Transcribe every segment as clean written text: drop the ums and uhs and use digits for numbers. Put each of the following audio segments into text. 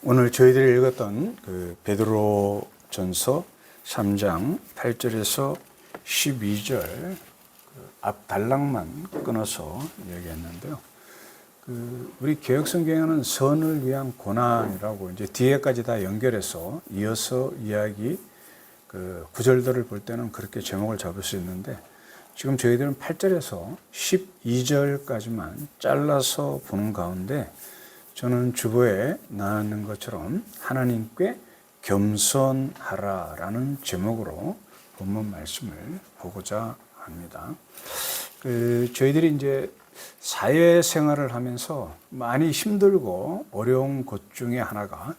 오늘 저희들이 읽었던 그 베드로전서 3장 8절에서 12절 앞 단락만 끊어서 얘기했는데요. 우리 개혁성경에는 선을 위한 고난이라고 이제 뒤에까지 다 연결해서 이어서 이야기 구절들을 볼 때는 그렇게 제목을 잡을 수 있는데, 지금 저희들은 8절에서 12절까지만 잘라서 보는 가운데, 저는 주보에 나눈 것처럼 하나님께 겸손하라라는 제목으로 본문 말씀을 보고자 합니다. 저희들이 이제 사회생활을 하면서 많이 힘들고 어려운 것 중에 하나가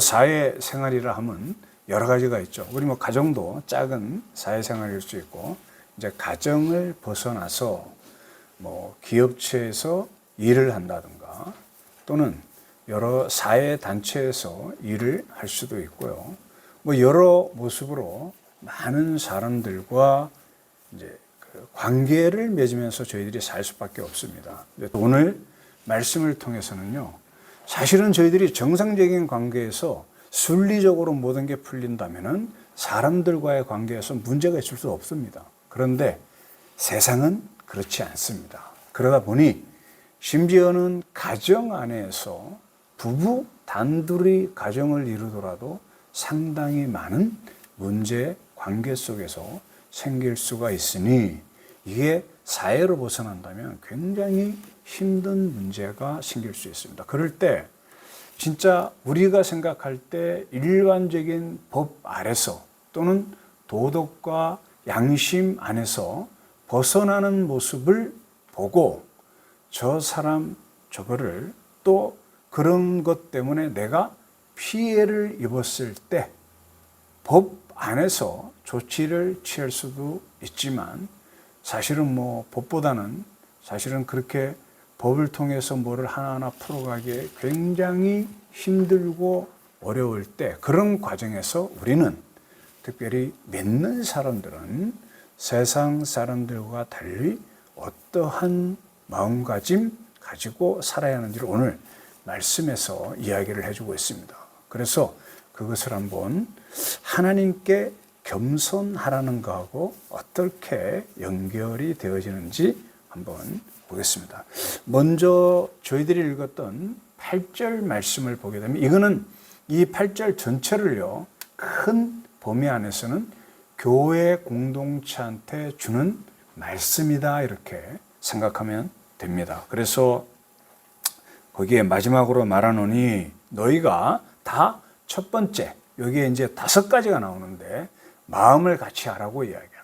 사회생활이라 하면 여러 가지가 있죠. 우리 가정도 작은 사회생활일 수 있고, 이제 가정을 벗어나서 기업체에서 일을 한다든가 또는 여러 사회단체에서 일을 할 수도 있고요. 여러 모습으로 많은 사람들과 이제 관계를 맺으면서 저희들이 살 수밖에 없습니다. 오늘 말씀을 통해서는요, 사실은 저희들이 정상적인 관계에서 순리적으로 모든 게 풀린다면은 사람들과의 관계에서 문제가 있을 수 없습니다. 그런데 세상은 그렇지 않습니다. 그러다 보니 심지어는 가정 안에서 부부 단둘이 가정을 이루더라도 상당히 많은 문제 관계 속에서 생길 수가 있으니, 이게 사회로 벗어난다면 굉장히 힘든 문제가 생길 수 있습니다. 그럴 때 진짜 우리가 생각할 때 일반적인 법 아래서 또는 도덕과 양심 안에서 벗어나는 모습을 보고 저 사람 저거를 또 그런 것 때문에 내가 피해를 입었을 때 법 안에서 조치를 취할 수도 있지만, 사실은 법보다는 사실은 그렇게 법을 통해서 뭐를 하나하나 풀어가기에 굉장히 힘들고 어려울 때, 그런 과정에서 우리는 특별히 믿는 사람들은 세상 사람들과 달리 어떠한 마음가짐 가지고 살아야 하는지를 오늘 말씀에서 이야기를 해주고 있습니다. 그래서 그것을 한번 하나님께 겸손하라는 것하고 어떻게 연결이 되어지는지 한번 보겠습니다. 먼저 저희들이 읽었던 8절 말씀을 보게 되면, 이거는 이 8절 전체를요, 큰 범위 안에서는 교회 공동체한테 주는 말씀이다 이렇게 생각하면 됩니다. 그래서 거기에 마지막으로 말하노니 너희가 다 첫 번째, 여기에 이제 5가지가 나오는데 마음을 같이 하라고 이야기합니다.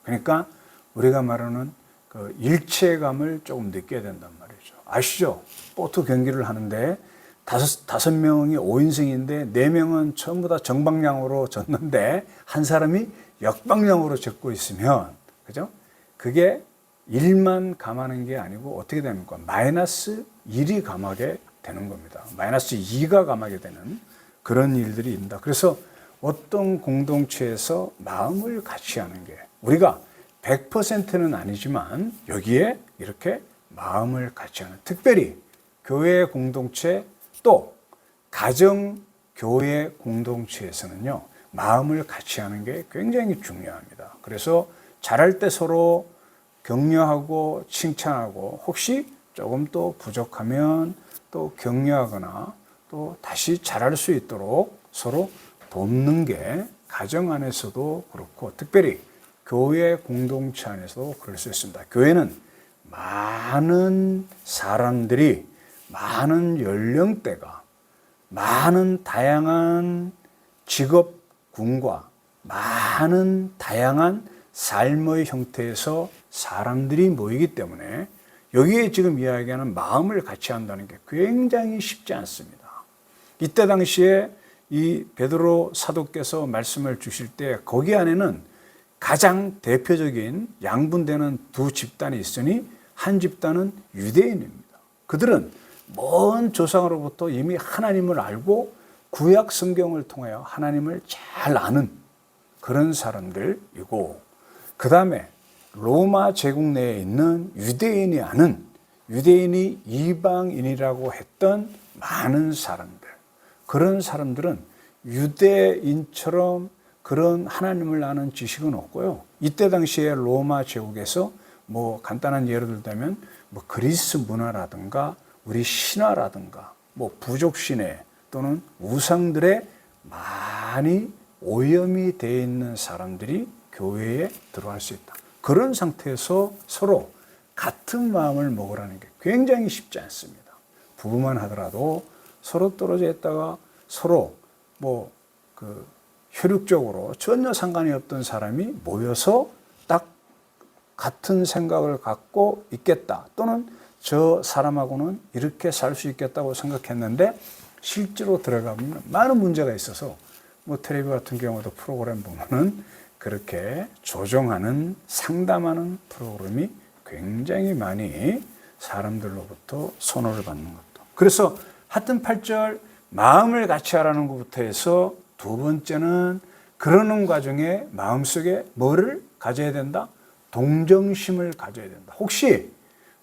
그러니까 우리가 말하는 그 일체감을 조금 느껴야 된단 말이죠. 아시죠? 보트 경기를 하는데 다섯 명이 5인승인데 4명은 전부 다 정방향으로 졌는데 한 사람이 역방향으로 젓고 있으면, 그죠? 그게 1만 감하는 게 아니고 어떻게 됩니까? 마이너스 1이 감하게 되는 겁니다. 마이너스 2가 감하게 되는 그런 일들이 있습니다. 그래서 어떤 공동체에서 마음을 같이 하는 게, 우리가 100%는 아니지만 여기에 이렇게 마음을 같이 하는, 특별히 교회 공동체 또 가정 교회 공동체에서는요, 마음을 같이 하는 게 굉장히 중요합니다. 그래서 잘할 때 서로 격려하고 칭찬하고, 혹시 조금 또 부족하면 또 격려하거나 또 다시 잘할 수 있도록 서로 돕는 게 가정 안에서도 그렇고, 특별히 교회 공동체 안에서도 그럴 수 있습니다. 교회는 많은 사람들이, 많은 연령대가, 많은 다양한 직업군과 많은 다양한 삶의 형태에서 사람들이 모이기 때문에 여기에 지금 이야기하는 마음을 같이 한다는 게 굉장히 쉽지 않습니다. 이때 당시에 이 베드로 사도께서 말씀을 주실 때 거기 안에는 가장 대표적인 양분되는 2 집단이 있으니, 한 집단은 유대인입니다. 그들은 먼 조상으로부터 이미 하나님을 알고 구약 성경을 통하여 하나님을 잘 아는 그런 사람들이고, 그 다음에 로마 제국 내에 있는 유대인이 아는, 유대인이 이방인이라고 했던 많은 사람들, 그런 사람들은 유대인처럼 그런 하나님을 아는 지식은 없고요. 이때 당시에 로마 제국에서 뭐 간단한 예를 들자면 뭐 그리스 문화라든가 우리 신화라든가 뭐 부족 신화 또는 우상들의 많이 오염이 되어 있는 사람들이 교회에 들어갈 수 있다. 그런 상태에서 서로 같은 마음을 먹으라는 게 굉장히 쉽지 않습니다. 부부만 하더라도 서로 떨어져 있다가 서로 뭐 그 혈육적으로 전혀 상관이 없던 사람이 모여서 딱 같은 생각을 갖고 있겠다. 또는 저 사람하고는 이렇게 살 수 있겠다고 생각했는데 실제로 들어가면 많은 문제가 있어서 뭐 텔레비 같은 경우도 프로그램 보면은 그렇게 조정하는 상담하는 프로그램이 굉장히 많이 사람들로부터 선호를 받는 것도. 그래서 하여튼 8절 마음을 같이 하라는 것부터 해서 두 번째는 그러는 과정에 마음속에 뭐를 가져야 된다? 동정심을 가져야 된다. 혹시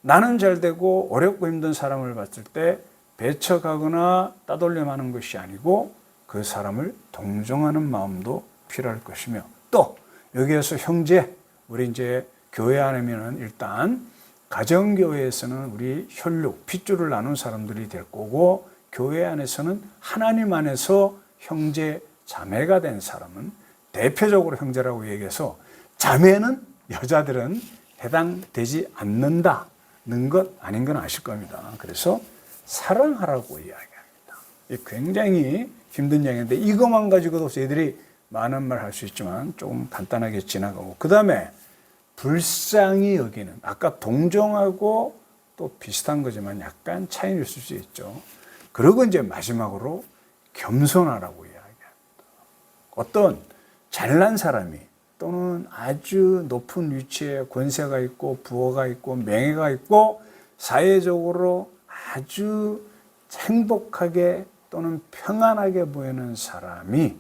나는 잘 되고 어렵고 힘든 사람을 봤을 때 배척하거나 따돌림하는 것이 아니고 그 사람을 동정하는 마음도 필요할 것이며 또 여기에서 형제, 우리 이제 교회 안에는 일단 가정교회에서는 우리 혈육, 핏줄을 나눈 사람들이 될 거고 교회 안에서는 하나님 안에서 형제, 자매가 된 사람은 대표적으로 형제라고 얘기해서 자매는 여자들은 해당되지 않는다는 것 아닌 건 아실 겁니다. 그래서 사랑하라고 이야기합니다. 굉장히 힘든 이야기인데 이것만 가지고도 저희들이 많은 말 할 수 있지만 조금 간단하게 지나가고 그 다음에 불쌍히 여기는 아까 동정하고 또 비슷한 거지만 약간 차이는 있을 수 있죠. 그리고 이제 마지막으로 겸손하라고 이야기합니다. 어떤 잘난 사람이 또는 아주 높은 위치에 권세가 있고 부호가 있고 명예가 있고 사회적으로 아주 행복하게 또는 평안하게 보이는 사람이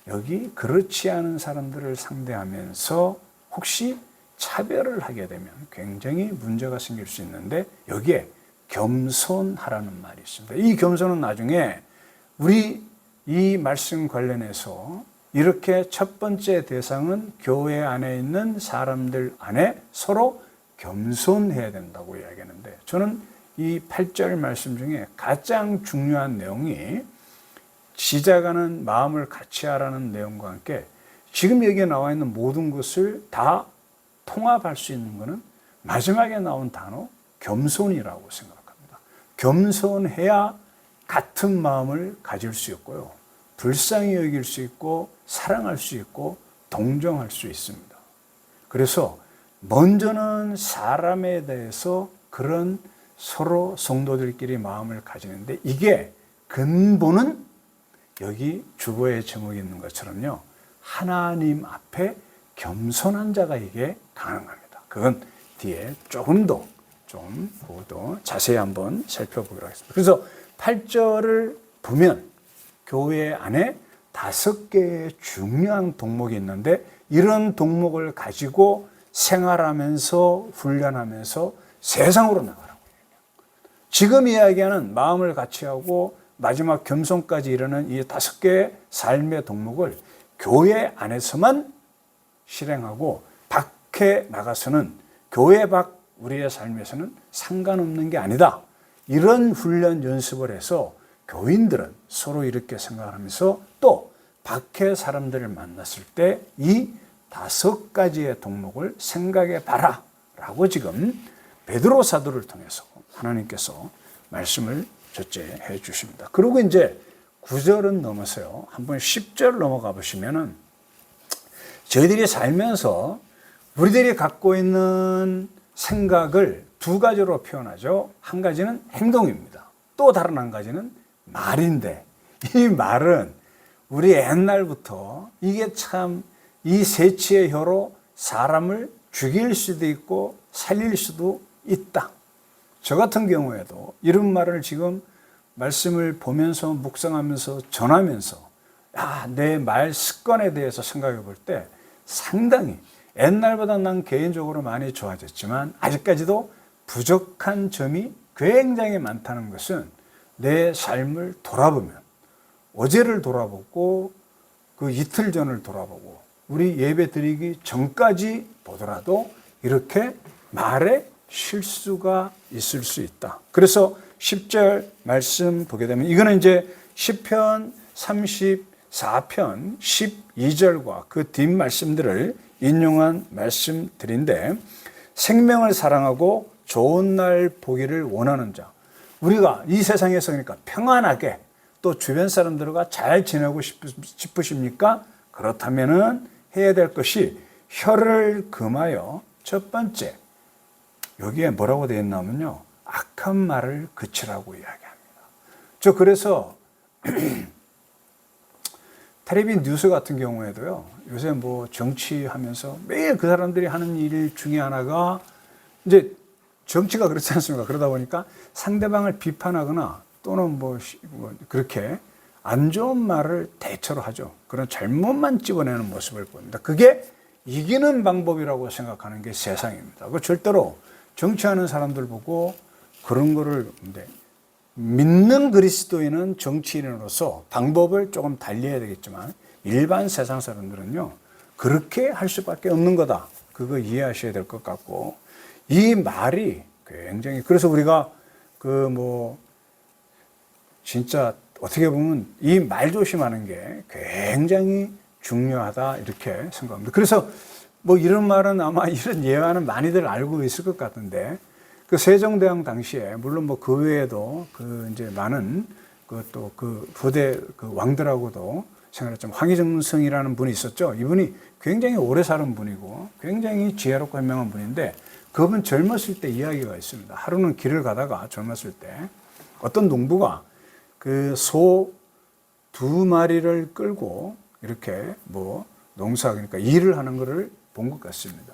여기 그렇지 않은 사람들을 상대하면서 혹시 차별을 하게 되면 굉장히 문제가 생길 수 있는데 여기에 겸손하라는 말이 있습니다. 이 겸손은 나중에 우리 이 말씀 관련해서 이렇게 첫 번째 대상은 교회 안에 있는 사람들 안에 서로 겸손해야 된다고 이야기하는데 저는 이 8절 말씀 중에 가장 중요한 내용이 시작하는 마음을 같이 하라는 내용과 함께 지금 여기에 나와 있는 모든 것을 다 통합할 수 있는 것은 마지막에 나온 단어 겸손이라고 생각합니다. 겸손해야 같은 마음을 가질 수 있고요. 불쌍히 여길 수 있고 사랑할 수 있고 동정할 수 있습니다. 그래서 먼저는 사람에 대해서 그런 서로 성도들끼리 마음을 가지는데 이게 근본은 여기 주보에 제목이 있는 것처럼요. 하나님 앞에 겸손한 자가 이게 가능합니다. 그건 뒤에 조금 더 자세히 한번 살펴보기로 하겠습니다. 그래서 8절을 보면 교회 안에 5개의 중요한 동목이 있는데 이런 동목을 가지고 생활하면서 훈련하면서 세상으로 나가라고 얘기해요. 지금 이야기하는 마음을 같이 하고 마지막 겸손까지 이르는 이 5개의 삶의 동목을 교회 안에서만 실행하고 밖에 나가서는 교회 밖 우리의 삶에서는 상관없는 게 아니다. 이런 훈련 연습을 해서 교인들은 서로 이렇게 생각하면서 또 밖에 사람들을 만났을 때 이 5가지의 동목을 생각해 봐라 라고 지금 베드로 사도를 통해서 하나님께서 말씀을 첫째해 주십니다. 그리고 이제 9절은 넘어서요. 한번 10절 넘어가 보시면은 저희들이 살면서 우리들이 갖고 있는 생각을 2가지로 표현하죠. 한 가지는 행동입니다. 또 다른 한 가지는 말인데 이 말은 우리 옛날부터 이게 참 이 세치의 혀로 사람을 죽일 수도 있고 살릴 수도 있다. 저 같은 경우에도 이런 말을 지금 말씀을 보면서 묵상하면서 전하면서 내 말 습관에 대해서 생각해 볼 때 상당히 옛날보다 난 개인적으로 많이 좋아졌지만 아직까지도 부족한 점이 굉장히 많다는 것은 내 삶을 돌아보면 어제를 돌아보고 그 이틀 전을 돌아보고 우리 예배 드리기 전까지 보더라도 이렇게 말에 실수가 있을 수 있다. 그래서 10절 말씀 보게 되면 이거는 이제 시편 34편 12절과 그 뒷 말씀들을 인용한 말씀들인데 생명을 사랑하고 좋은 날 보기를 원하는 자. 우리가 이 세상에서 그러니까 평안하게 또 주변 사람들과 잘 지내고 싶으십니까? 그렇다면은 해야 될 것이 혀를 금하여 첫 번째 여기에 뭐라고 되어 있냐면요. 악한 말을 그치라고 이야기합니다. 저 그래서 텔레비 뉴스 같은 경우에도요. 요새 뭐 정치하면서 매일 그 사람들이 하는 일 중에 하나가 이제 정치가 그렇지 않습니까? 그러다 보니까 상대방을 비판하거나 또는 뭐 그렇게 안 좋은 말을 대처로 하죠. 그런 잘못만 집어내는 모습을 보입니다. 그게 이기는 방법이라고 생각하는 게 세상입니다. 그 절대로 정치하는 사람들 보고 그런 거를 믿는 그리스도인은 정치인으로서 방법을 조금 달리해야 되겠지만 일반 세상 사람들은요. 그렇게 할 수밖에 없는 거다. 그거 이해하셔야 될 것 같고 이 말이 굉장히 그래서 우리가 진짜 어떻게 보면 이 말 조심하는 게 굉장히 중요하다 이렇게 생각합니다. 그래서 뭐 이런 말은 아마 이런 예화는 많이들 알고 있을 것 같은데 그 세종대왕 당시에 물론 뭐 그 외에도 그 이제 많은 그또 그 부대 그 왕들하고도 생활했지만 황희정승이라는 분이 있었죠. 이분이 굉장히 오래 사는 분이고 굉장히 지혜롭고 현명한 분인데 그분 젊었을 때 이야기가 있습니다. 하루는 길을 가다가 젊었을 때 어떤 농부가 그 소 2마리를 끌고 이렇게 뭐 농사 그러니까 일을 하는 것을 본 것 같습니다.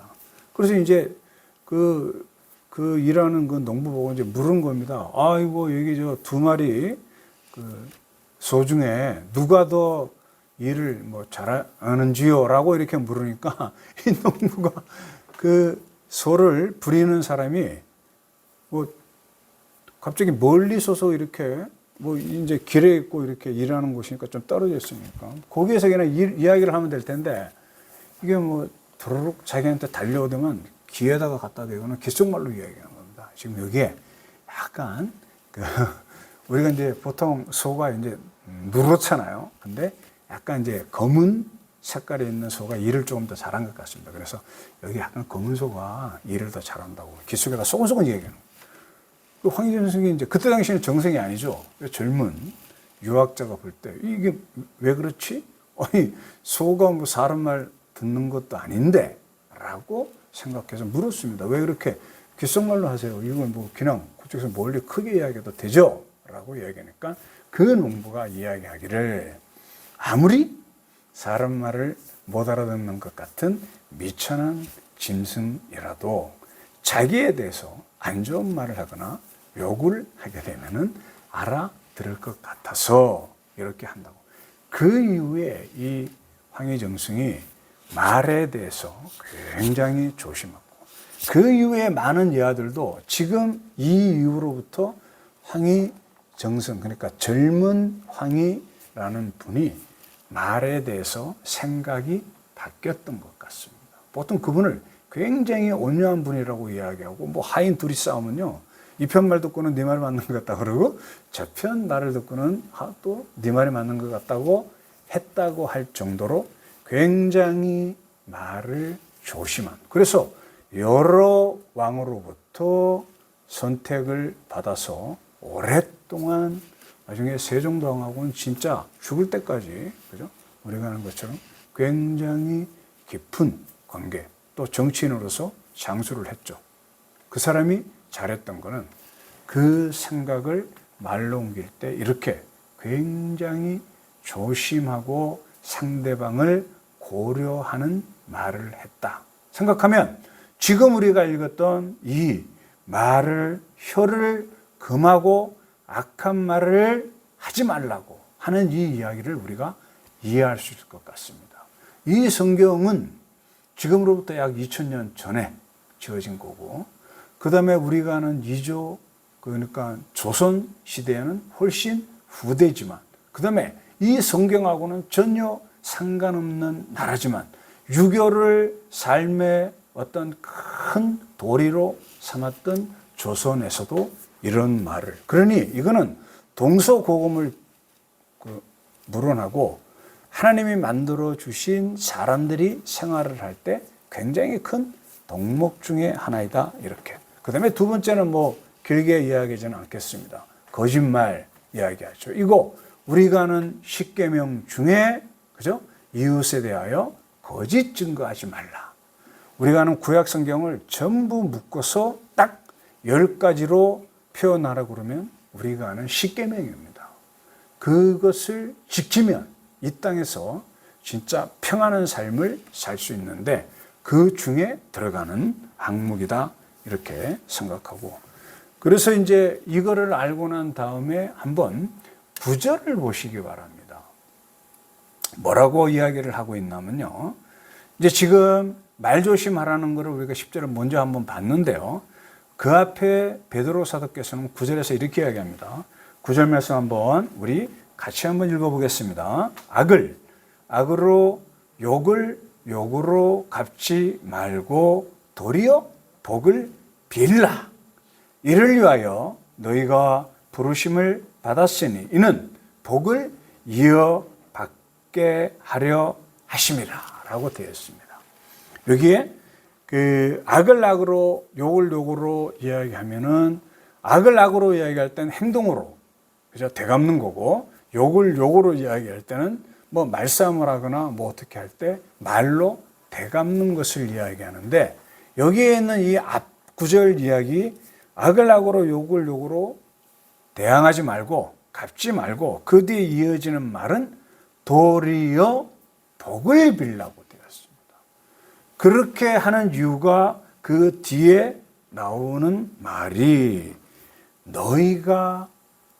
그래서 이제 그 일하는 그 농부 보고 이제 물은 겁니다. 아이고 여기 저 2마리 그 소 중에 누가 더 일을 뭐 잘하는지요라고 이렇게 물으니까 이 농부가 그 소를 부리는 사람이 뭐 갑자기 멀리 서서 이렇게 뭐 이제 길에 있고 이렇게 일하는 곳이니까 좀 떨어져 있으니까 거기에서 그냥 이야기를 하면 될 텐데 이게 뭐 도로록 자기한테 달려오더만 귀에다가 갖다 대고는 귓속말로 이야기하는 겁니다. 지금 여기에 약간 우리가 이제 보통 소가 이제 누렇잖아요. 근데 약간 이제 검은 색깔이 있는 소가 일을 조금 더 잘한 것 같습니다. 그래서 여기 약간 검은 소가 일을 더 잘한다고 귓속에다 소곤소곤 얘기하는 거예요. 그 황희정 선생이 이제 그때 당시에는 정생이 아니죠. 젊은 유학자가 볼 때 이게 왜 그렇지? 아니 소가 뭐 사람 말 듣는 것도 아닌데 라고 생각해서 물었습니다. 왜 그렇게 귓속말로 하세요? 이건 뭐 그냥 그쪽에서 멀리 크게 이야기해도 되죠? 라고 이야기하니까 그 농부가 이야기하기를 아무리 사람 말을 못 알아듣는 것 같은 미천한 짐승이라도 자기에 대해서 안 좋은 말을 하거나 욕을 하게 되면은 알아들을 것 같아서 이렇게 한다고. 그 이후에 이 황희정승이 말에 대해서 굉장히 조심하고 그 이후에 많은 예화들도 지금 이 이후로부터 황희정승 그러니까 젊은 황희라는 분이 말에 대해서 생각이 바뀌었던 것 같습니다. 보통 그분을 굉장히 온유한 분이라고 이야기하고 뭐 하인 둘이 싸우면요. 이 편 말 듣고는 네 말이 맞는 것 같다 그러고 저편 말을 듣고는 또 네 말이 맞는 것 같다고 했다고 할 정도로 굉장히 말을 조심한 그래서 여러 왕으로부터 선택을 받아서 오랫동안 나중에 세종대왕하고는 진짜 죽을 때까지 그죠? 우리가 하는 것처럼 굉장히 깊은 관계 또 정치인으로서 장수를 했죠. 그 사람이 잘했던 거는 그 생각을 말로 옮길 때 이렇게 굉장히 조심하고 상대방을 고려하는 말을 했다. 생각하면 지금 우리가 읽었던 이 말을 혀를 금하고 악한 말을 하지 말라고 하는 이 이야기를 우리가 이해할 수 있을 것 같습니다. 이 성경은 지금으로부터 약 2000년 전에 지어진 거고 그 다음에 우리가 아는 이조 그러니까 조선 시대에는 훨씬 후대지만 그 다음에 이 성경하고는 전혀 상관없는 나라지만 유교를 삶의 어떤 큰 도리로 삼았던 조선에서도 이런 말을, 그러니 이거는 동서고금을 물어나고 하나님이 만들어 주신 사람들이 생활을 할 때 굉장히 큰 덕목 중에 하나이다, 이렇게. 그 다음에 두 번째는 뭐 길게 이야기하지는 않겠습니다. 거짓말 이야기하죠. 이거 우리가 아는 십계명 중에, 그죠? 이웃에 대하여 거짓 증거하지 말라. 우리가 아는 구약 성경을 전부 묶어서 딱 10가지로 표현하라고 그러면 우리가 아는 십계명입니다. 그것을 지키면 이 땅에서 진짜 평안한 삶을 살 수 있는데 그 중에 들어가는 항목이다, 이렇게 생각하고, 그래서 이제 이거를 알고 난 다음에 한번 구절을 보시기 바랍니다. 뭐라고 이야기를 하고 있냐면요, 이제 지금 말조심하라는 것을 우리가 10절을 먼저 한번 봤는데요, 그 앞에 베드로 사도께서는 9절에서 이렇게 이야기합니다. 9절 말씀 한번 우리 같이 한번 읽어보겠습니다. 악으로 욕을 욕으로 갚지 말고 도리어 복을 빌라. 이를 위하여 너희가 부르심을 받았으니 이는 복을 이어받게 하려 하심이라 라고 되어 있습니다. 여기에 그 악을 악으로 욕을 욕으로 이야기하면은, 악을 악으로 이야기할 때는 행동으로, 그죠? 되갚는 거고, 욕을 욕으로 이야기할 때는 뭐 말싸움을 하거나 뭐 어떻게 할 때 말로 되갚는 것을 이야기하는데, 여기에 있는 이 앞 구절 이야기, 악을 악으로 욕을 욕으로 대항하지 말고 갚지 말고, 그 뒤에 이어지는 말은 도리어 복을 빌라고 되었습니다. 그렇게 하는 이유가 그 뒤에 나오는 말이, 너희가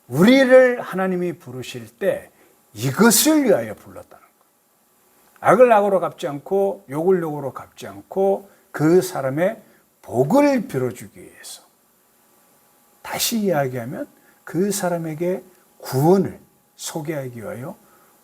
우리를 하나님이 부르실 때 이것을 위하여 불렀다는 거예요. 악을 악으로 갚지 않고 욕을 욕으로 갚지 않고 그 사람의 복을 빌어주기 위해서, 다시 이야기하면 그 사람에게 구원을 소개하기 위하여,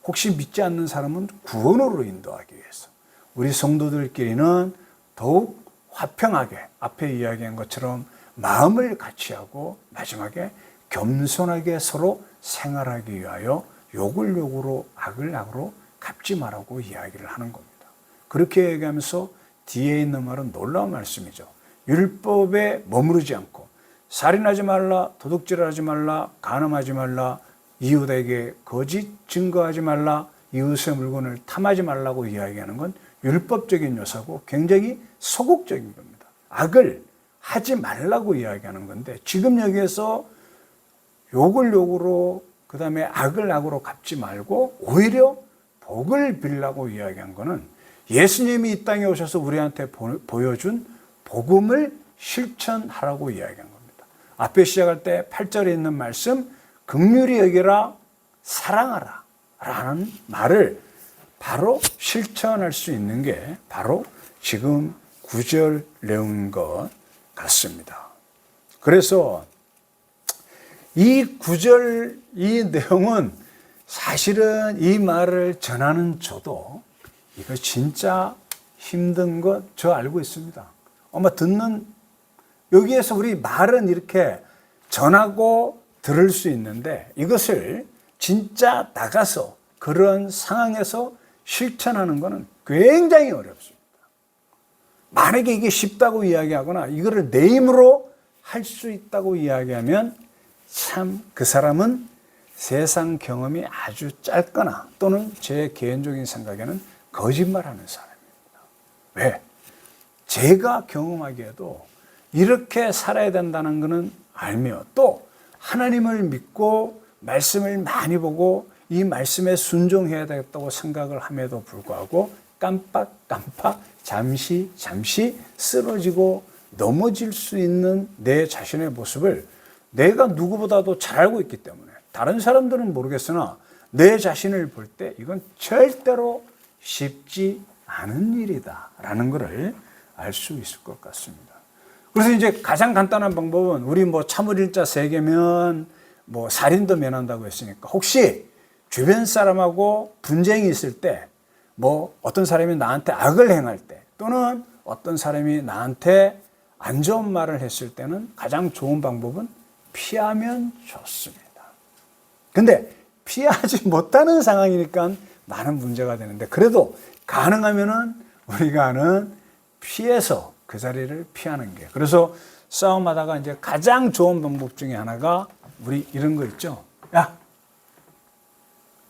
혹시 믿지 않는 사람은 구원으로 인도하기 위해서, 우리 성도들끼리는 더욱 화평하게 앞에 이야기한 것처럼 마음을 같이 하고 마지막에 겸손하게 서로 생활하기 위하여 욕을 욕으로 악을 악으로 갚지 말라고 이야기를 하는 겁니다. 그렇게 얘기하면서 뒤에 있는 말은 놀라운 말씀이죠. 율법에 머무르지 않고 살인하지 말라, 도둑질하지 말라, 간음하지 말라, 이웃에게 거짓 증거하지 말라, 이웃의 물건을 탐하지 말라고 이야기하는 건 율법적인 요소고 굉장히 소극적인 겁니다. 악을 하지 말라고 이야기하는 건데, 지금 여기에서 욕을 욕으로, 그 다음에 악을 악으로 갚지 말고 오히려 복을 빌라고 이야기한 거는 예수님이 이 땅에 오셔서 우리한테 보여준 복음을 실천하라고 이야기한 겁니다. 앞에 시작할 때 8절에 있는 말씀, 긍휼히 여기라, 사랑하라 라는 말을 바로 실천할 수 있는 게 바로 지금 9절 내용인 것 같습니다. 그래서 이 9절 이 내용은 사실은 이 말을 전하는 저도 이거 진짜 힘든 것 저 알고 있습니다. 아마 듣는, 여기에서 우리 말은 이렇게 전하고 들을 수 있는데 이것을 진짜 나가서 그런 상황에서 실천하는 것은 굉장히 어렵습니다. 만약에 이게 쉽다고 이야기하거나 이거를 내 힘으로 할 수 있다고 이야기하면 참 그 사람은 세상 경험이 아주 짧거나 또는 제 개인적인 생각에는 거짓말하는 사람입니다. 왜? 제가 경험하기에도 이렇게 살아야 된다는 것은 알며 또 하나님을 믿고 말씀을 많이 보고 이 말씀에 순종해야 되겠다고 생각을 함에도 불구하고 깜빡 잠시 쓰러지고 넘어질 수 있는 내 자신의 모습을 내가 누구보다도 잘 알고 있기 때문에, 다른 사람들은 모르겠으나 내 자신을 볼 때 이건 절대로 쉽지 않은 일이다라는 것을 알 수 있을 것 같습니다. 그래서 이제 가장 간단한 방법은, 우리 뭐 참을일자 3개면 뭐 살인도 면한다고 했으니까 혹시 주변 사람하고 분쟁이 있을 때, 뭐 어떤 사람이 나한테 악을 행할 때, 또는 어떤 사람이 나한테 안 좋은 말을 했을 때는 가장 좋은 방법은 피하면 좋습니다. 근데 피하지 못하는 상황이니까 많은 문제가 되는데, 그래도 가능하면은 우리가는 피해서 그 자리를 피하는 게. 그래서 싸움하다가 이제 가장 좋은 방법 중에 하나가 우리 이런 거 있죠. 야,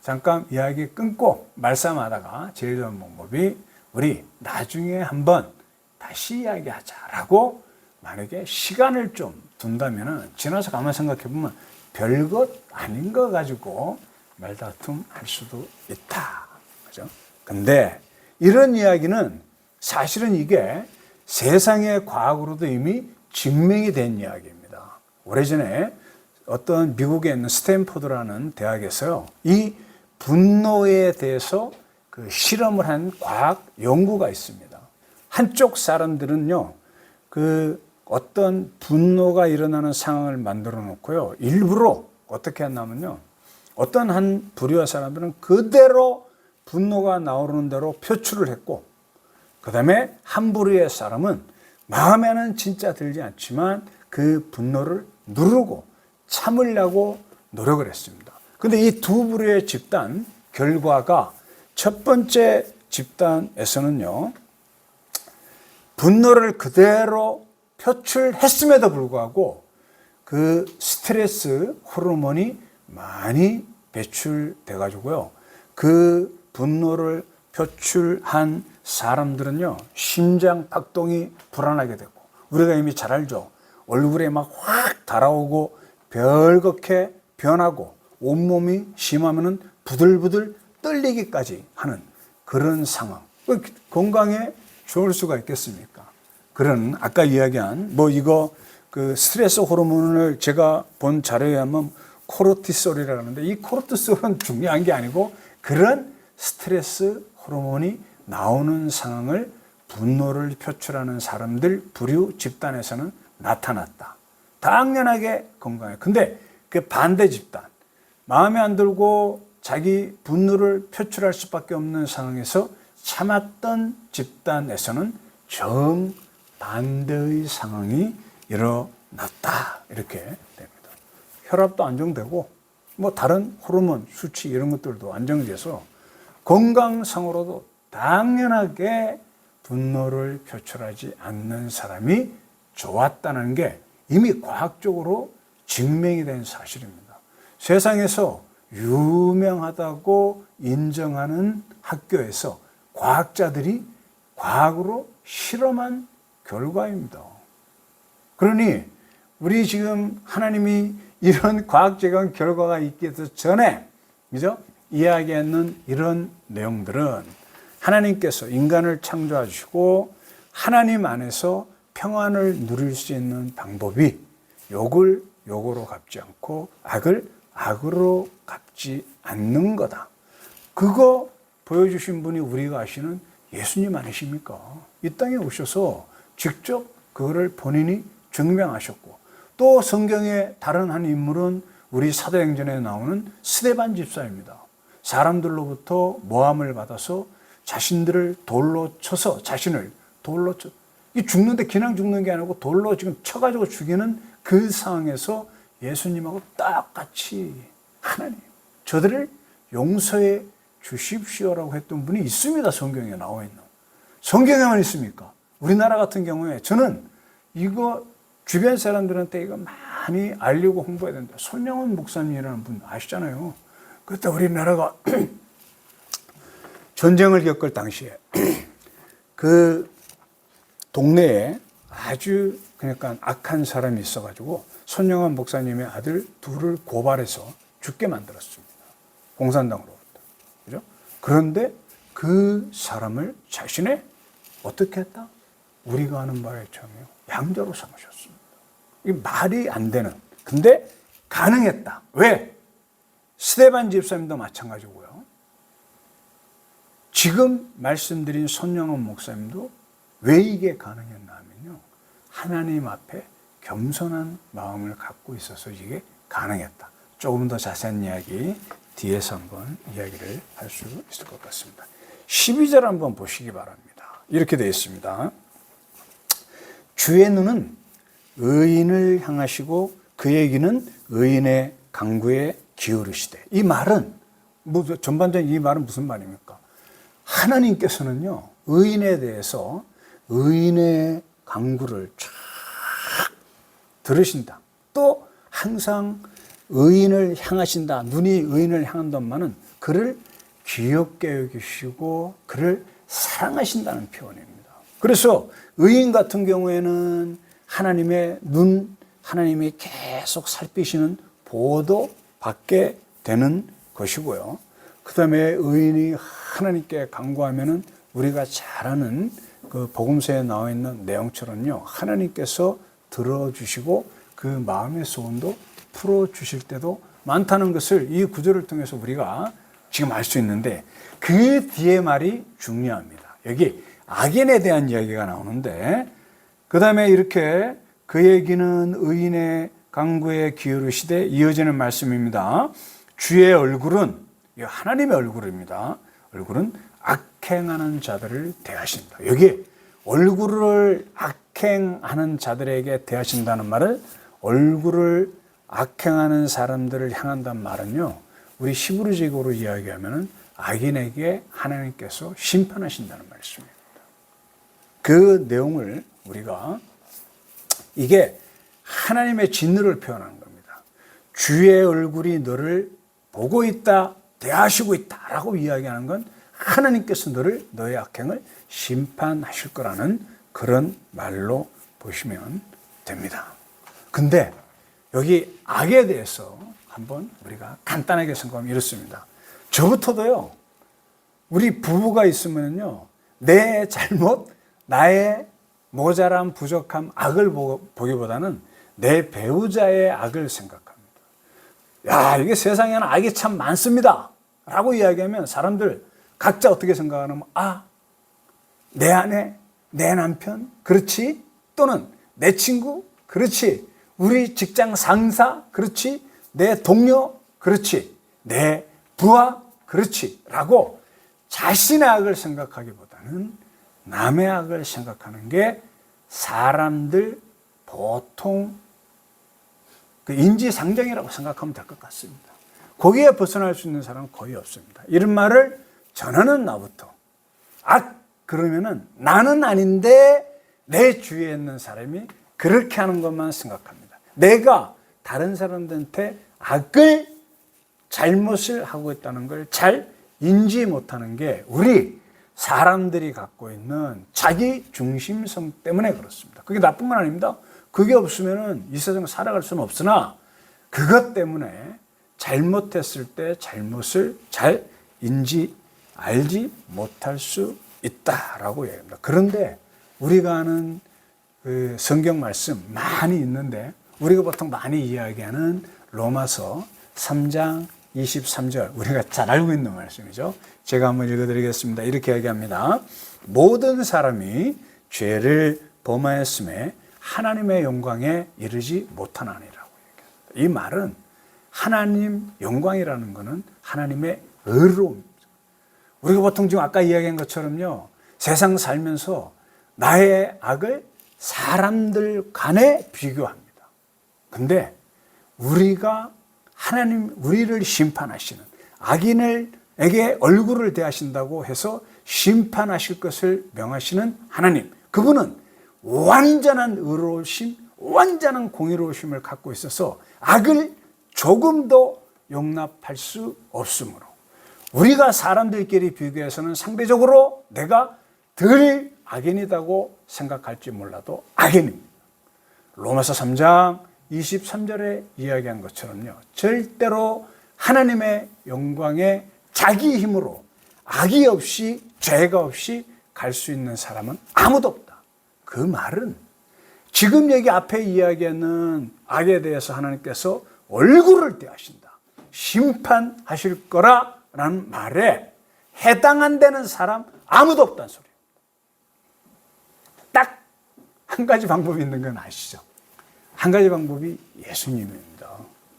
잠깐 이야기 끊고 말싸움하다가 제일 좋은 방법이 우리 나중에 한번 다시 이야기하자라고 만약에 시간을 좀 둔다면은 지나서 가만 생각해 보면 별것 아닌 거 가지고 말다툼 할 수도 있다. 그죠? 근데 이런 이야기는 사실은 이게 세상의 과학으로도 이미 증명이 된 이야기입니다. 오래전에 어떤 미국에 있는 스탠포드라는 대학에서요, 이 분노에 대해서 그 실험을 한 과학 연구가 있습니다. 한쪽 사람들은요, 그 어떤 분노가 일어나는 상황을 만들어 놓고요, 일부러 어떻게 했냐면요, 어떤 한 부류의 사람들은 그대로 분노가 나오는 대로 표출을 했고, 그 다음에 한 부류의 사람은 마음에는 진짜 들지 않지만 그 분노를 누르고 참으려고 노력을 했습니다. 근데 이 두 부류의 집단 결과가 첫 번째 집단에서는요, 분노를 그대로 표출했음에도 불구하고 그 스트레스 호르몬이 많이 배출돼 가지고요, 그 분노를 표출한 사람들은요, 심장 박동이 불안하게 되고, 우리가 이미 잘 알죠. 얼굴에 막 확 달아오고 별겋게 변하고 온몸이 심하면은 부들부들 떨리기까지 하는 그런 상황. 건강에 좋을 수가 있겠습니까? 그런 아까 이야기한 뭐 이거 그 스트레스 호르몬을 제가 본 자료에 의하면 코르티솔이라고 하는데, 이 코르티솔은 중요한 게 아니고 그런 스트레스 호르몬이 나오는 상황을 분노를 표출하는 사람들 부류 집단에서는 나타났다. 당연하게 건강해. 근데 그 반대 집단, 마음에 안 들고 자기 분노를 표출할 수밖에 없는 상황에서 참았던 집단에서는 정반대의 상황이 일어났다. 이렇게 됩니다. 혈압도 안정되고 뭐 다른 호르몬 수치 이런 것들도 안정돼서 건강상으로도 당연하게 분노를 표출하지 않는 사람이 좋았다는 게 이미 과학적으로 증명이 된 사실입니다. 세상에서 유명하다고 인정하는 학교에서 과학자들이 과학으로 실험한 결과입니다. 그러니 우리 지금 하나님이 이런 과학적인 결과가 있기 전에, 그죠? 이야기하는 이런 내용들은 하나님께서 인간을 창조하시고 하나님 안에서 평안을 누릴 수 있는 방법이 욕을 욕으로 갚지 않고 악을 악으로 갚지 않는 거다. 그거 보여주신 분이 우리가 아시는 예수님 아니십니까? 이 땅에 오셔서 직접 그거를 본인이 증명하셨고, 또 성경의 다른 한 인물은 우리 사도행전에 나오는 스데반 집사입니다. 사람들로부터 모함을 받아서 자신들을 돌로 쳐서 자신을 돌로 쳐, 이 죽는데 그냥 죽는 게 아니고 돌로 지금 쳐가지고 죽이는 그 상황에서 예수님하고 똑같이 하나님, 저들을 용서해 주십시오라고 했던 분이 있습니다. 성경에 나와 있는. 성경에만 있습니까? 우리나라 같은 경우에 저는 이거 주변 사람들한테 이거 많이 알리고 홍보해야 된다. 손영원 목사님이라는 분 아시잖아요. 그때 우리나라가 전쟁을 겪을 당시에 그 동네에 아주 그러니까 악한 사람이 있어가지고 손영원 목사님의 아들 둘을 고발해서 죽게 만들었습니다. 공산당으로부터. 그죠? 그런데 그 사람을 자신의 어떻게 했다? 우리가 하는 말에 처음이요. 양자로 삼으셨습니다. 이게 말이 안 되는. 근데 가능했다. 왜? 스데반 집사님도 마찬가지고요. 지금 말씀드린 손영원 목사님도 왜 이게 가능했나 하면요, 하나님 앞에 겸손한 마음을 갖고 있어서 이게 가능했다. 조금 더 자세한 이야기 뒤에서 한번 이야기를 할 수 있을 것 같습니다. 12절 한번 보시기 바랍니다. 이렇게 되어 있습니다. 주의 눈은 의인을 향하시고 그의 귀는 의인의 간구에 기울이시되. 이 말은 전반적인 이 말은 무슨 말입니까? 하나님께서는요, 의인에 대해서 의인의 간구를 쫙 들으신다. 또 항상 의인을 향하신다. 눈이 의인을 향한다는 말은 그를 귀엽게 여기시고 그를 사랑하신다는 표현입니다. 그래서 의인 같은 경우에는 하나님의 눈, 하나님이 계속 살피시는 보호도 받게 되는 것이고요. 그 다음에 의인이 하나님께 간구하면은 우리가 잘 아는 그 복음서에 나와 있는 내용처럼요, 하나님께서 들어주시고 그 마음의 소원도 풀어주실 때도 많다는 것을 이 구절을 통해서 우리가 지금 알 수 있는데, 그 뒤에 말이 중요합니다. 여기 악인에 대한 이야기가 나오는데, 그 다음에 이렇게 그의 귀는 의인의 간구에 기울이시되, 이어지는 말씀입니다. 주의 얼굴은, 하나님의 얼굴입니다. 얼굴은 악행하는 자들을 대하신다. 여기 얼굴을 악행하는 자들에게 대하신다는 말을, 얼굴을 악행하는 사람들을 향한다는 말은요, 우리 히브리적으로 이야기하면 악인에게 하나님께서 심판하신다는 말씀입니다. 그 내용을 우리가, 이게 하나님의 진노를 표현하는 겁니다. 주의 얼굴이 너를 보고 있다, 대하시고 있다라고 이야기하는 건 하나님께서 너의 악행을 심판하실 거라는 그런 말로 보시면 됩니다. 근데 여기 악에 대해서 한번 우리가 간단하게 생각하면 이렇습니다. 저부터도요, 우리 부부가 있으면요, 내 잘못, 나의 모자람, 부족함, 악을 보기보다는 내 배우자의 악을 생각합니다. 야, 이게 세상에는 악이 참 많습니다 라고 이야기하면 사람들 각자 어떻게 생각하냐면, 내 아내, 내 남편, 그렇지? 또는 내 친구, 그렇지? 우리 직장 상사, 그렇지? 내 동료, 그렇지? 내 부하, 그렇지? 라고 자신의 악을 생각하기보다는 남의 악을 생각하는 게 사람들 보통 그 인지상정이라고 생각하면 될 것 같습니다. 거기에 벗어날 수 있는 사람은 거의 없습니다. 이런 말을 전하는 나부터, 그러면은 나는 아닌데 내 주위에 있는 사람이 그렇게 하는 것만 생각합니다. 내가 다른 사람들한테 악을, 잘못을 하고 있다는 걸 잘 인지 못하는 게 우리 사람들이 갖고 있는 자기 중심성 때문에 그렇습니다. 그게 나쁜 건 아닙니다. 그게 없으면 이 세상을 살아갈 수는 없으나, 그것 때문에 잘못했을 때 잘못을 잘 알지 못할 수 있다라고 얘기합니다. 그런데 우리가 아는 그 성경 말씀 많이 있는데, 우리가 보통 많이 이야기하는 로마서 3장 23절, 우리가 잘 알고 있는 말씀이죠. 제가 한번 읽어드리겠습니다. 이렇게 이야기합니다. 모든 사람이 죄를 범하였음에 하나님의 영광에 이르지 못하나니라고 얘기합니다. 이 말은 하나님 영광이라는 것은 하나님의 의로움입니다. 우리가 보통 지금 아까 이야기한 것처럼요, 세상 살면서 나의 악을 사람들 간에 비교합니다. 근데 우리가 우리를 심판하시는, 악인에게 얼굴을 대하신다고 해서 심판하실 것을 명하시는 하나님, 그분은 완전한 의로우심, 완전한 공의로우심을 갖고 있어서 악을 조금도 용납할 수 없으므로, 우리가 사람들끼리 비교해서는 상대적으로 내가 덜 악인이라고 생각할지 몰라도 악인입니다. 로마서 3장 23절에 이야기한 것처럼요, 절대로 하나님의 영광에 자기 힘으로 악이 없이, 죄가 없이 갈 수 있는 사람은 아무도 없다. 그 말은 지금 여기 앞에 이야기하는 악에 대해서 하나님께서 얼굴을 대하신다, 심판하실 거라라는 말에 해당한다는 사람 아무도 없다는 소리예요. 딱 한 가지 방법이 있는 건 아시죠? 한 가지 방법이 예수님입니다.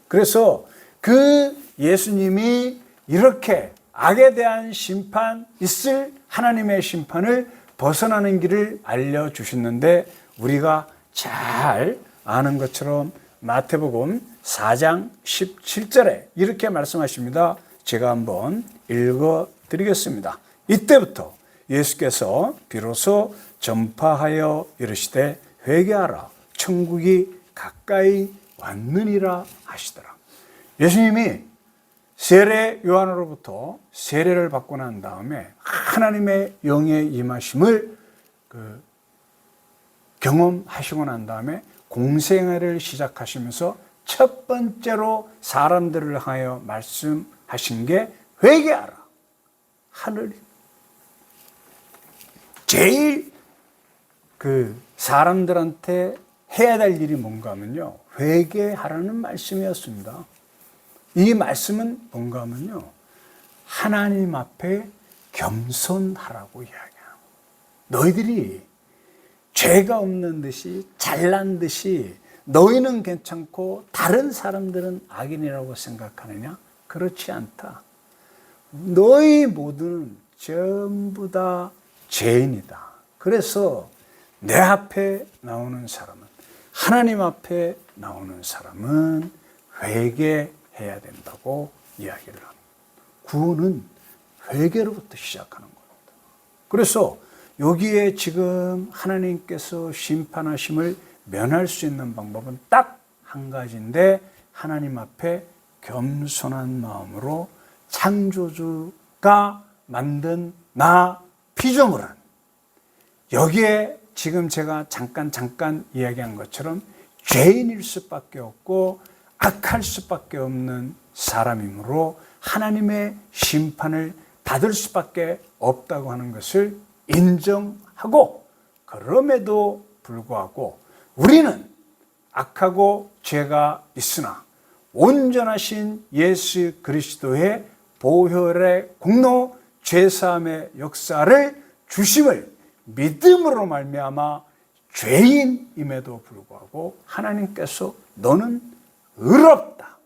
그래서 그 예수님이 이렇게 악에 대한 심판, 있을 하나님의 심판을 벗어나는 길을 알려주셨는데, 우리가 잘 아는 것처럼 마태복음 4장 17절에 이렇게 말씀하십니다. 제가 한번 읽어드리겠습니다. 이때부터 예수께서 비로소 전파하여 이르시되 회개하라, 천국이 가까이 왔느니라 하시더라. 예수님이 세례 요한으로부터 세례를 받고 난 다음에 하나님의 영의 임하심을 경험하시고 난 다음에 공생애를 시작하시면서 첫 번째로 사람들을 향하여 말씀하신 게 회개하라. 하늘이 제일 사람들한테 해야 될 일이 뭔가 하면요, 회개하라는 말씀이었습니다. 이 말씀은 뭔가 하면요, 하나님 앞에 겸손하라고 이야기합니다. 너희들이 죄가 없는 듯이, 잘난 듯이 너희는 괜찮고 다른 사람들은 악인이라고 생각하느냐? 그렇지 않다. 너희 모두는 전부 다 죄인이다. 그래서 내 앞에 나오는 사람은, 하나님 앞에 나오는 사람은 회개해야 된다고 이야기를 합니다. 구원은 회개로부터 시작하는 겁니다. 그래서 여기에 지금 하나님께서 심판하심을 면할 수 있는 방법은 딱 한 가지인데, 하나님 앞에 겸손한 마음으로 창조주가 만든 나 피조물은, 여기에 지금 제가 잠깐 이야기한 것처럼 죄인일 수밖에 없고 악할 수밖에 없는 사람이므로 하나님의 심판을 받을 수밖에 없다고 하는 것을 인정하고, 그럼에도 불구하고 우리는 악하고 죄가 있으나 온전하신 예수 그리스도의 보혈의 공로, 죄사함의 역사를 주심을 믿음으로 말미암아 죄인임에도 불구하고 하나님께서 너는 의롭다,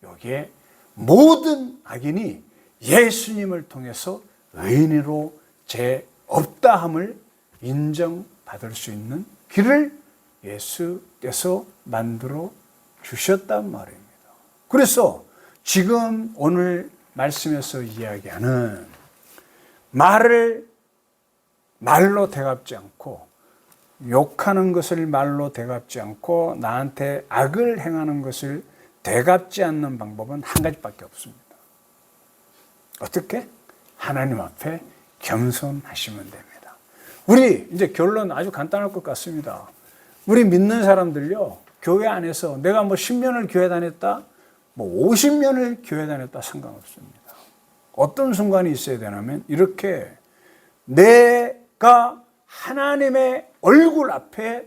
여기에 모든 악인이 예수님을 통해서 의인으로 죄 없다함을 인정받을 수 있는 길을 예수께서 만들어 주셨단 말입니다. 그래서 지금 오늘 말씀에서 이야기하는 말로 대갚지 않고, 욕하는 것을 말로 대갚지 않고 나한테 악을 행하는 것을 대갚지 않는 방법은 한 가지밖에 없습니다. 어떻게? 하나님 앞에 겸손하시면 됩니다. 우리 이제 결론 아주 간단할 것 같습니다. 우리 믿는 사람들요, 교회 안에서 내가 10년을 교회 다녔다, 50년을 교회 다녔다 상관없습니다. 어떤 순간이 있어야 되냐면, 이렇게 내가 하나님의 얼굴 앞에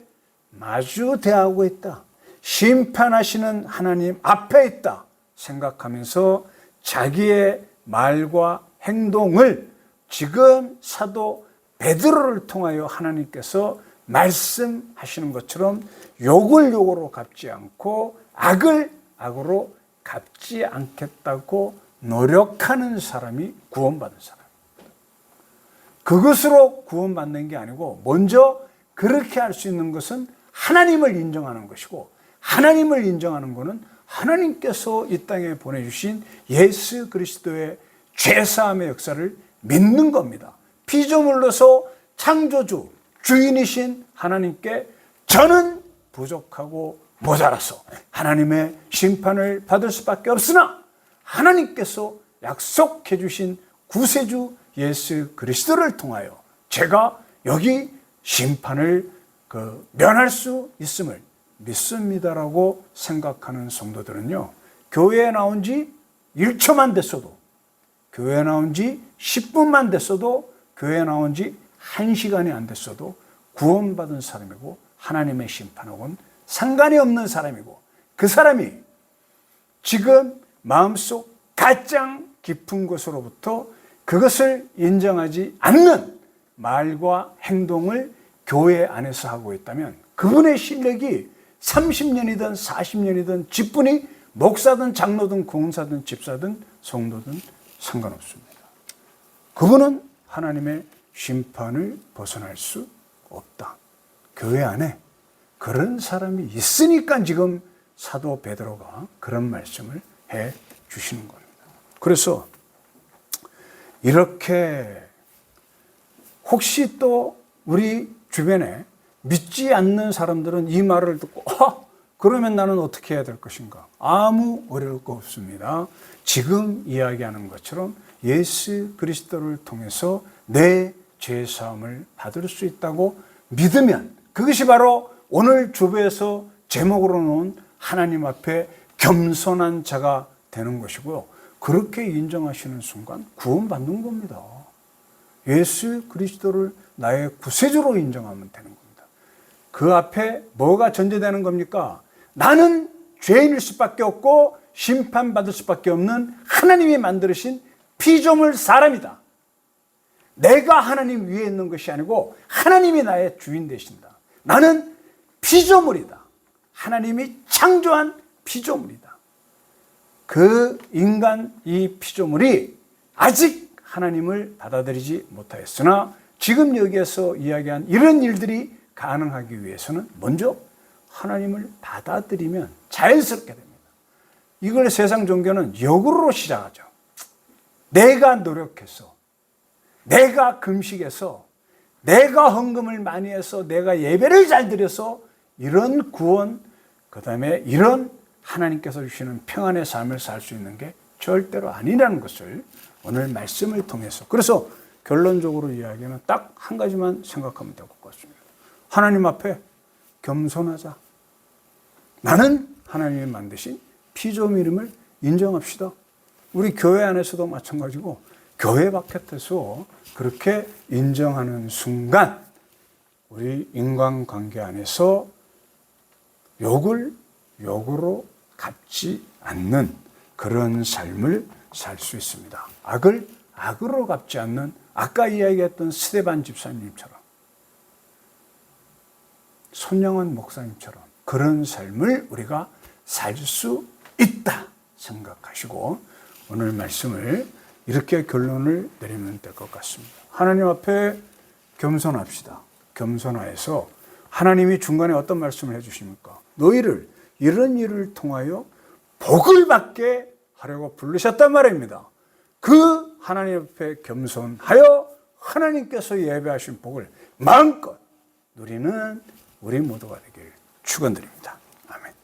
마주 대하고 있다, 심판하시는 하나님 앞에 있다 생각하면서 자기의 말과 행동을 지금 사도 베드로를 통하여 하나님께서 말씀하시는 것처럼 욕을 욕으로 갚지 않고 악을 악으로 갚지 않겠다고 노력하는 사람이 구원받은 사람입니다. 그것으로 구원받는 게 아니고, 먼저 그렇게 할 수 있는 것은 하나님을 인정하는 것이고, 하나님을 인정하는 것은 하나님께서 이 땅에 보내주신 예수 그리스도의 죄사함의 역사를 믿는 겁니다. 피조물로서 창조주, 주인이신 하나님께 저는 부족하고 모자라서 하나님의 심판을 받을 수밖에 없으나, 하나님께서 약속해 주신 구세주 예수 그리스도를 통하여 제가 여기 심판을 면할 수 있음을 믿습니다라고 생각하는 성도들은요, 교회에 나온 지 1초만 됐어도, 교회에 나온 지 10분만 됐어도, 교회에 나온 지 1시간이 안 됐어도 구원받은 사람이고, 하나님의 심판하고는 상관이 없는 사람이고, 그 사람이 지금 마음속 가장 깊은 곳으로부터 그것을 인정하지 않는 말과 행동을 교회 안에서 하고 있다면, 그분의 실력이 30년이든 40년이든 직분이 목사든 장로든 공사든 집사든 성도든 상관없습니다. 그분은 하나님의 심판을 벗어날 수 없다. 교회 안에 그런 사람이 있으니까 지금 사도 베드로가 그런 말씀을 해 주시는 겁니다. 그래서 이렇게 혹시 또 우리 주변에 믿지 않는 사람들은 이 말을 듣고 그러면 나는 어떻게 해야 될 것인가? 아무 어려울 거 없습니다. 지금 이야기하는 것처럼 예수 그리스도를 통해서 내 죄사함을 받을 수 있다고 믿으면 그것이 바로 오늘 주보에서 제목으로 놓은 하나님 앞에 겸손한 자가 되는 것이고요. 그렇게 인정하시는 순간 구원받는 겁니다. 예수 그리스도를 나의 구세주로 인정하면 되는 겁니다. 그 앞에 뭐가 전제되는 겁니까? 나는 죄인일 수밖에 없고 심판받을 수밖에 없는 하나님이 만드신 피조물 사람이다. 내가 하나님 위에 있는 것이 아니고 하나님이 나의 주인 되신다. 나는 피조물이다. 하나님이 창조한 피조물이다. 그 인간 이 피조물이 아직 하나님을 받아들이지 못하였으나 지금 여기에서 이야기한 이런 일들이 가능하기 위해서는 먼저 하나님을 받아들이면 자연스럽게 됩니다. 이걸 세상 종교는 역으로 시작하죠. 내가 노력해서, 내가 금식해서, 내가 헌금을 많이 해서, 내가 예배를 잘 드려서 이런 구원, 그 다음에 이런 하나님께서 주시는 평안의 삶을 살 수 있는 게 절대로 아니라는 것을 오늘 말씀을 통해서, 그래서 결론적으로 이야기하면 딱 한 가지만 생각하면 될 것 같습니다. 하나님 앞에 겸손하자. 나는 하나님이 만드신 피조물임을 인정합시다. 우리 교회 안에서도 마찬가지고 교회 바깥에서 그렇게 인정하는 순간 우리 인간관계 안에서 욕을 욕으로 갚지 않는 그런 삶을 살 수 있습니다. 악을 악으로 갚지 않는 아까 이야기했던 스데반 집사님처럼 손영원 목사님처럼 그런 삶을 우리가 살 수 있다 생각하시고 오늘 말씀을 이렇게 결론을 내리면 될 것 같습니다. 하나님 앞에 겸손합시다. 겸손하여서 하나님이 중간에 어떤 말씀을 해주십니까? 너희를 이런 일을 통하여 복을 받게 하려고 부르셨단 말입니다. 그 하나님 앞에 겸손하여 하나님께서 예배하신 복을 마음껏 누리는 우리 모두가 되길 축원드립니다.